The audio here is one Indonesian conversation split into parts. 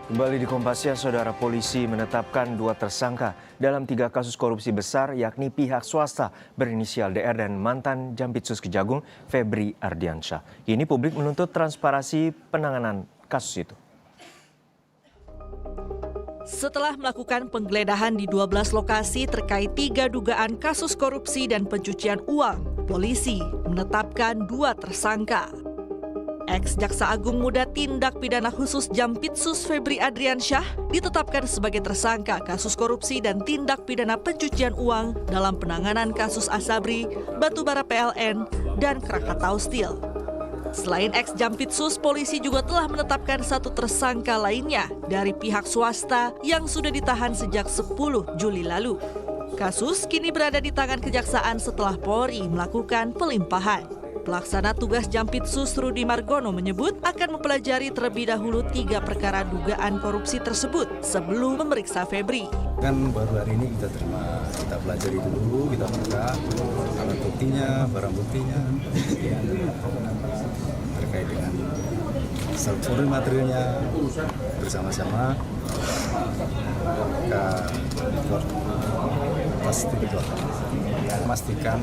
Kembali di Kompas Siang, saudara, polisi menetapkan 2 tersangka dalam 3 kasus korupsi besar, yakni pihak swasta berinisial DR dan mantan Jampitsus Kejagung Febri Ardiansyah. Kini publik menuntut transparansi penanganan kasus itu. Setelah melakukan penggeledahan di 12 lokasi terkait 3 dugaan kasus korupsi dan pencucian uang, polisi menetapkan 2 tersangka. Ex-Jaksa Agung Muda Tindak Pidana Khusus Jampitsus Febri Ardiansyah ditetapkan sebagai tersangka kasus korupsi dan tindak pidana pencucian uang dalam penanganan kasus Asabri, Batubara PLN, dan Krakatau Steel. Selain ex-Jampitsus, polisi juga telah menetapkan 1 tersangka lainnya dari pihak swasta yang sudah ditahan sejak 10 Juli lalu. Kasus kini berada di tangan Kejaksaan setelah Polri melakukan pelimpahan. Pelaksana tugas Jampitsus Rudi Margono menyebut akan mempelajari terlebih dahulu 3 perkara dugaan korupsi tersebut sebelum memeriksa Febri. Kan baru hari ini kita terima, kita pelajari dulu, kita buka alat buktinya, barang buktinya, kemudian terkait dengan struktur materialnya bersama-sama ke memastikan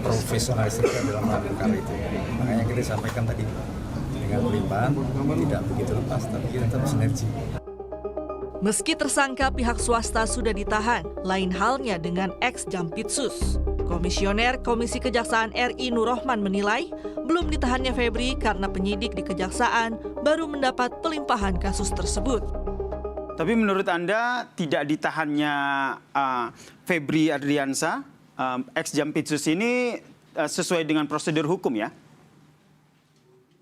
profesionalisme dalam perkara itu. Makanya kita sampaikan tadi dengan pelimpahan tidak begitu lepas, tapi kita tetap sinergi. Meski tersangka pihak swasta sudah ditahan, lain halnya dengan ex-Jampitsus. Komisioner Komisi Kejaksaan RI Nur Rohman menilai belum ditahannya Febri karena penyidik di Kejaksaan baru mendapat pelimpahan kasus tersebut. Tapi menurut Anda tidak ditahannya Febri Ardiansyah, ex-Jampitsus ini sesuai dengan prosedur hukum ya?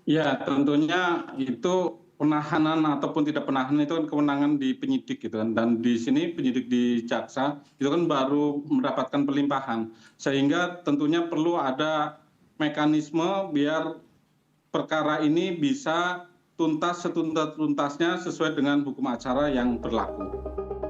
Ya, tentunya itu penahanan ataupun tidak penahanan itu kan kewenangan di penyidik gitu kan. Dan di sini penyidik di Jaksa itu kan baru mendapatkan pelimpahan. Sehingga tentunya perlu ada mekanisme biar perkara ini bisa tuntas setuntas-tuntasnya sesuai dengan hukum acara yang berlaku.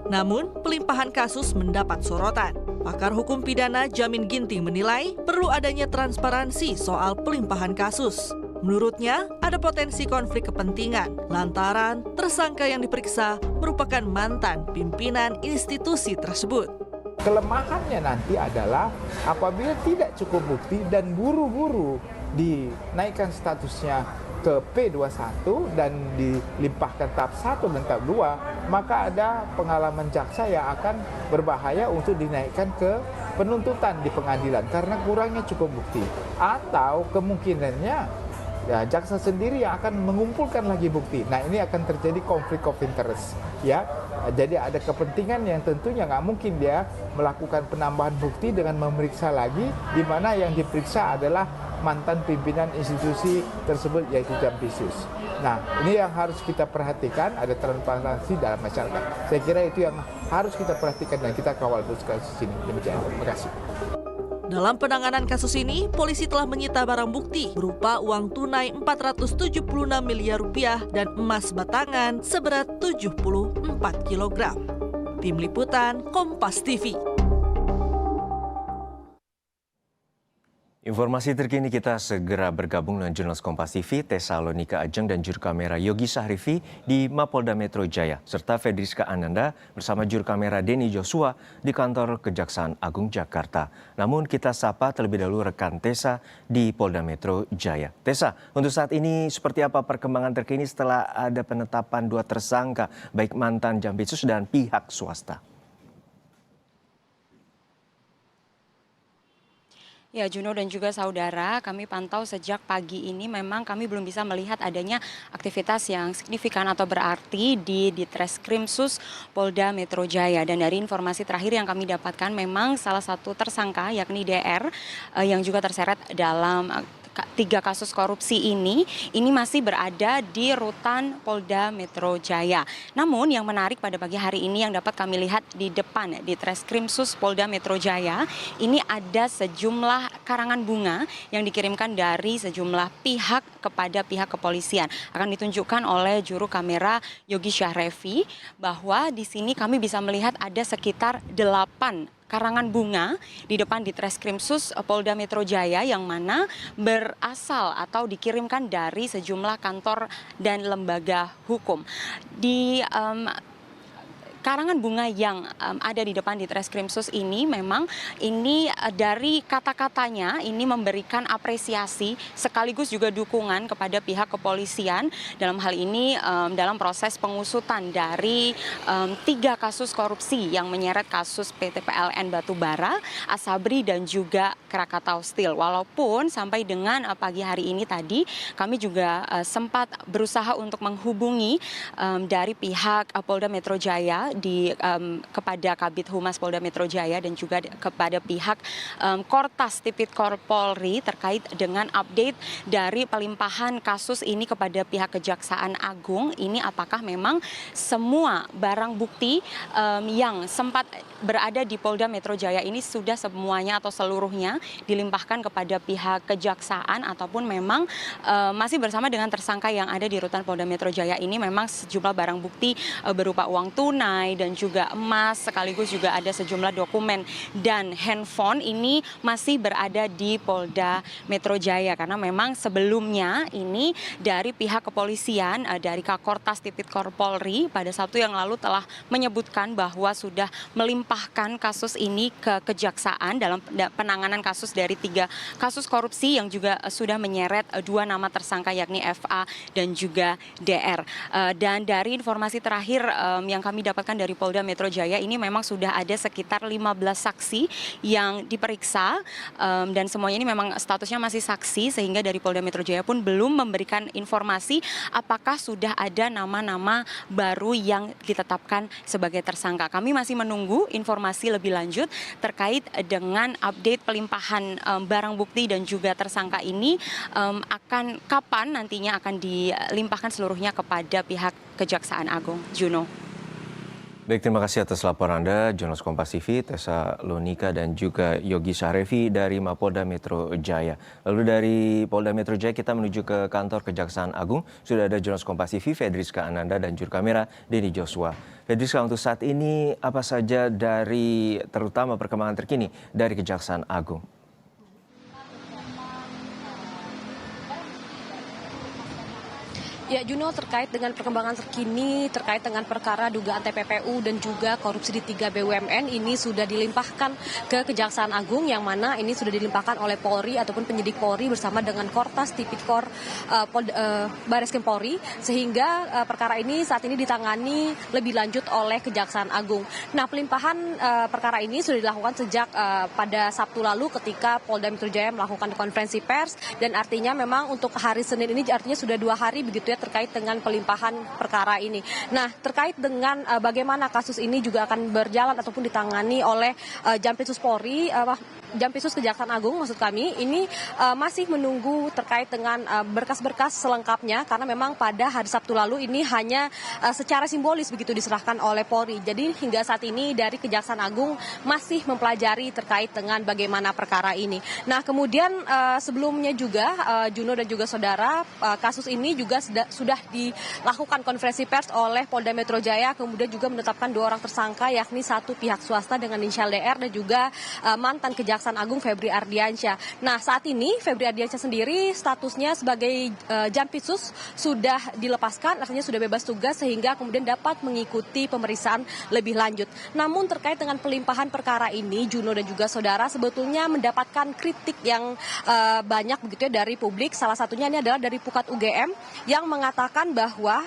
Namun, pelimpahan kasus mendapat sorotan. Pakar hukum pidana Jamin Ginting menilai perlu adanya transparansi soal pelimpahan kasus. Menurutnya, ada potensi konflik kepentingan lantaran tersangka yang diperiksa merupakan mantan pimpinan institusi tersebut. Kelemahannya nanti adalah apabila tidak cukup bukti dan buru-buru dinaikkan statusnya ke P21 dan dilimpahkan tahap 1 dan tahap 2, maka ada pengalaman jaksa yang akan berbahaya untuk dinaikkan ke penuntutan di pengadilan karena kurangnya cukup bukti. Atau kemungkinannya ya, jaksa sendiri yang akan mengumpulkan lagi bukti. Nah, ini akan terjadi konflik of interest, ya. Jadi ada kepentingan yang tentunya nggak mungkin dia melakukan penambahan bukti dengan memeriksa lagi, di mana yang diperiksa adalah mantan pimpinan institusi tersebut, yaitu Jampitsus. Nah, ini yang harus kita perhatikan, ada transparansi dalam masyarakat. Saya kira itu yang harus kita perhatikan dan kita kawal terus kasus ini. Demikian, terima kasih. Dalam penanganan kasus ini, polisi telah menyita barang bukti berupa uang tunai Rp476 miliar dan emas batangan seberat 74 kg. Tim Liputan Kompas TV. Informasi terkini kita segera bergabung dengan jurnalis Kompas TV, Tesalonika Ajeng dan juru kamera Yogi Sahrifi di Mapolda Metro Jaya, serta Fedriska Ananda bersama juru kamera Denny Joshua di kantor Kejaksaan Agung Jakarta. Namun kita sapa terlebih dahulu rekan Tessa di Polda Metro Jaya. Tessa, untuk saat ini seperti apa perkembangan terkini setelah ada penetapan 2 tersangka, baik mantan Jampitsus dan pihak swasta? Ya, Juno dan juga saudara, kami pantau sejak pagi ini memang kami belum bisa melihat adanya aktivitas yang signifikan atau berarti di Ditreskrimsus Polda Metro Jaya. Dan dari informasi terakhir yang kami dapatkan memang salah satu tersangka yakni DR yang juga terseret dalam 3 kasus korupsi ini masih berada di rutan Polda Metro Jaya. Namun yang menarik pada pagi hari ini yang dapat kami lihat di depan di Treskrimsus Polda Metro Jaya, ini ada sejumlah karangan bunga yang dikirimkan dari sejumlah pihak kepada pihak kepolisian. Akan ditunjukkan oleh juru kamera Yogi Sahrifi bahwa di sini kami bisa melihat ada sekitar 8 karangan bunga di depan Ditreskrimsus Polda Metro Jaya yang mana berasal atau dikirimkan dari sejumlah kantor dan lembaga hukum. Di karangan bunga yang ada di depan Ditreskrimsus ini memang ini dari kata-katanya ini memberikan apresiasi sekaligus juga dukungan kepada pihak kepolisian dalam hal ini dalam proses pengusutan dari 3 kasus korupsi yang menyeret kasus PT PLN Batubara, Asabri dan juga Krakatau Steel. Walaupun sampai dengan pagi hari ini tadi kami juga sempat berusaha untuk menghubungi dari pihak Polda Metro Jaya kepada Kabid Humas Polda Metro Jaya dan juga kepada pihak Kortas Tipikor Polri terkait dengan update dari pelimpahan kasus ini kepada pihak Kejaksaan Agung. Ini apakah memang semua barang bukti yang sempat berada di Polda Metro Jaya ini sudah semuanya atau seluruhnya dilimpahkan kepada pihak Kejaksaan ataupun memang masih bersama dengan tersangka yang ada di rutan Polda Metro Jaya ini memang sejumlah barang bukti berupa uang tunai dan juga emas sekaligus juga ada sejumlah dokumen dan handphone ini masih berada di Polda Metro Jaya karena memang sebelumnya ini dari pihak kepolisian dari Kakortas Tipikor Polri pada Sabtu yang lalu telah menyebutkan bahwa sudah melimpahkan kasus ini ke Kejaksaan dalam penanganan kasus dari 3 kasus korupsi yang juga sudah menyeret 2 nama tersangka yakni FA dan juga DR. Dan dari informasi terakhir yang kami dapatkan dari Polda Metro Jaya ini memang sudah ada sekitar 15 saksi yang diperiksa dan semuanya ini memang statusnya masih saksi sehingga dari Polda Metro Jaya pun belum memberikan informasi apakah sudah ada nama-nama baru yang ditetapkan sebagai tersangka. Kami masih menunggu informasi lebih lanjut terkait dengan update pelimpahan barang bukti dan juga tersangka ini akan kapan nantinya akan dilimpahkan seluruhnya kepada pihak Kejaksaan Agung. Juno. Baik, terima kasih atas laporan Anda, jurnalis Kompas TV, Tessa Lonika dan juga Yogi Syahrevi dari Mapolda Metro Jaya. Lalu dari Polda Metro Jaya kita menuju ke kantor Kejaksaan Agung. Sudah ada jurnalis Kompas TV, Fedriska Ananda dan juru kamera Denny Joshua. Fedriska, untuk saat ini apa saja dari terutama perkembangan terkini dari Kejaksaan Agung? Ya, Juno, terkait dengan perkembangan terkini terkait dengan perkara dugaan TPPU dan juga korupsi di 3 BUMN ini sudah dilimpahkan ke Kejaksaan Agung yang mana ini sudah dilimpahkan oleh Polri ataupun penyidik Polri bersama dengan Kortas Tipikor Bareskrim Polri sehingga perkara ini saat ini ditangani lebih lanjut oleh Kejaksaan Agung. Nah, pelimpahan perkara ini sudah dilakukan sejak pada Sabtu lalu ketika Polda Metro Jaya melakukan konferensi pers dan artinya memang untuk hari Senin ini artinya sudah 2 hari begitu ya terkait dengan pelimpahan perkara ini. Nah, terkait dengan bagaimana kasus ini juga akan berjalan ataupun ditangani oleh Jampitsus Polri, Jampitsus Kejaksaan Agung maksud kami, ini masih menunggu terkait dengan berkas-berkas selengkapnya karena memang pada hari Sabtu lalu ini hanya secara simbolis begitu diserahkan oleh Polri. Jadi hingga saat ini dari Kejaksaan Agung masih mempelajari terkait dengan bagaimana perkara ini. Nah, kemudian sebelumnya juga Juno dan juga saudara, kasus ini juga sudah dilakukan konferensi pers oleh Polda Metro Jaya, kemudian juga menetapkan 2 orang tersangka yakni satu pihak swasta dengan inisial DR dan juga mantan Kejaksaan Agung Febri Ardiansyah. Nah, saat ini Febri Ardiansyah sendiri statusnya sebagai Jampitsus sudah dilepaskan, artinya sudah bebas tugas sehingga kemudian dapat mengikuti pemeriksaan lebih lanjut. Namun terkait dengan pelimpahan perkara ini, Juno dan juga saudara sebetulnya mendapatkan kritik yang banyak begitu ya dari publik. Salah satunya ini adalah dari Pukat UGM yang mengatakan bahwa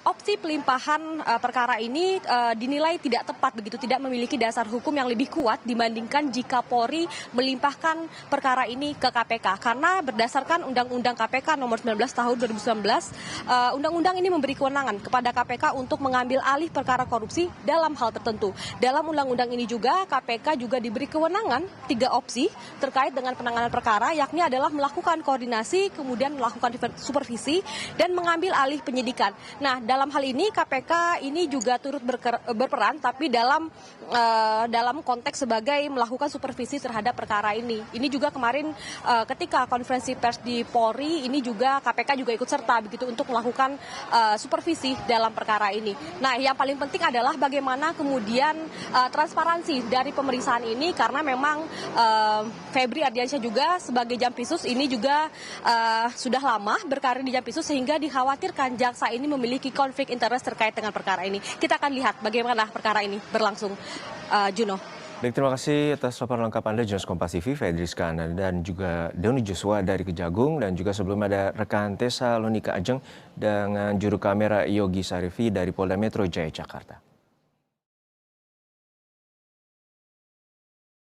opsi pelimpahan perkara ini dinilai tidak tepat begitu, tidak memiliki dasar hukum yang lebih kuat dibandingkan jika Polri melimpahkan perkara ini ke KPK karena berdasarkan Undang-Undang KPK nomor 19 tahun 2019, undang-undang ini memberi kewenangan kepada KPK untuk mengambil alih perkara korupsi dalam hal tertentu. Dalam undang-undang ini juga KPK juga diberi kewenangan 3 opsi terkait dengan penanganan perkara, yakni adalah melakukan koordinasi, kemudian melakukan supervisi dan mengambil alih penyidikan. Nah, dalam hal ini KPK ini juga turut berperan tapi dalam konteks sebagai melakukan supervisi terhadap perkara ini. Ini juga kemarin ketika konferensi pers di Polri, ini juga KPK juga ikut serta begitu untuk melakukan supervisi dalam perkara ini. Nah, yang paling penting adalah bagaimana kemudian transparansi dari pemeriksaan ini, karena memang Febri Ardiansyah juga sebagai Jampisus ini juga sudah lama berkarir di Jampisus, sehingga dikhawatirkan jaksa ini memiliki konflik interest terkait dengan perkara ini. Kita akan lihat bagaimana perkara ini berlangsung, Juno. Baik, terima kasih atas laporan lengkap Anda, jurnalis Kompas TV, Fedriska Ananda, dan juga Doni Joshua dari Kejagung, dan juga sebelum ada rekan Tesalonika Ajeng dengan juru kamera Yogi Sarifi dari Polda Metro Jaya, Jakarta.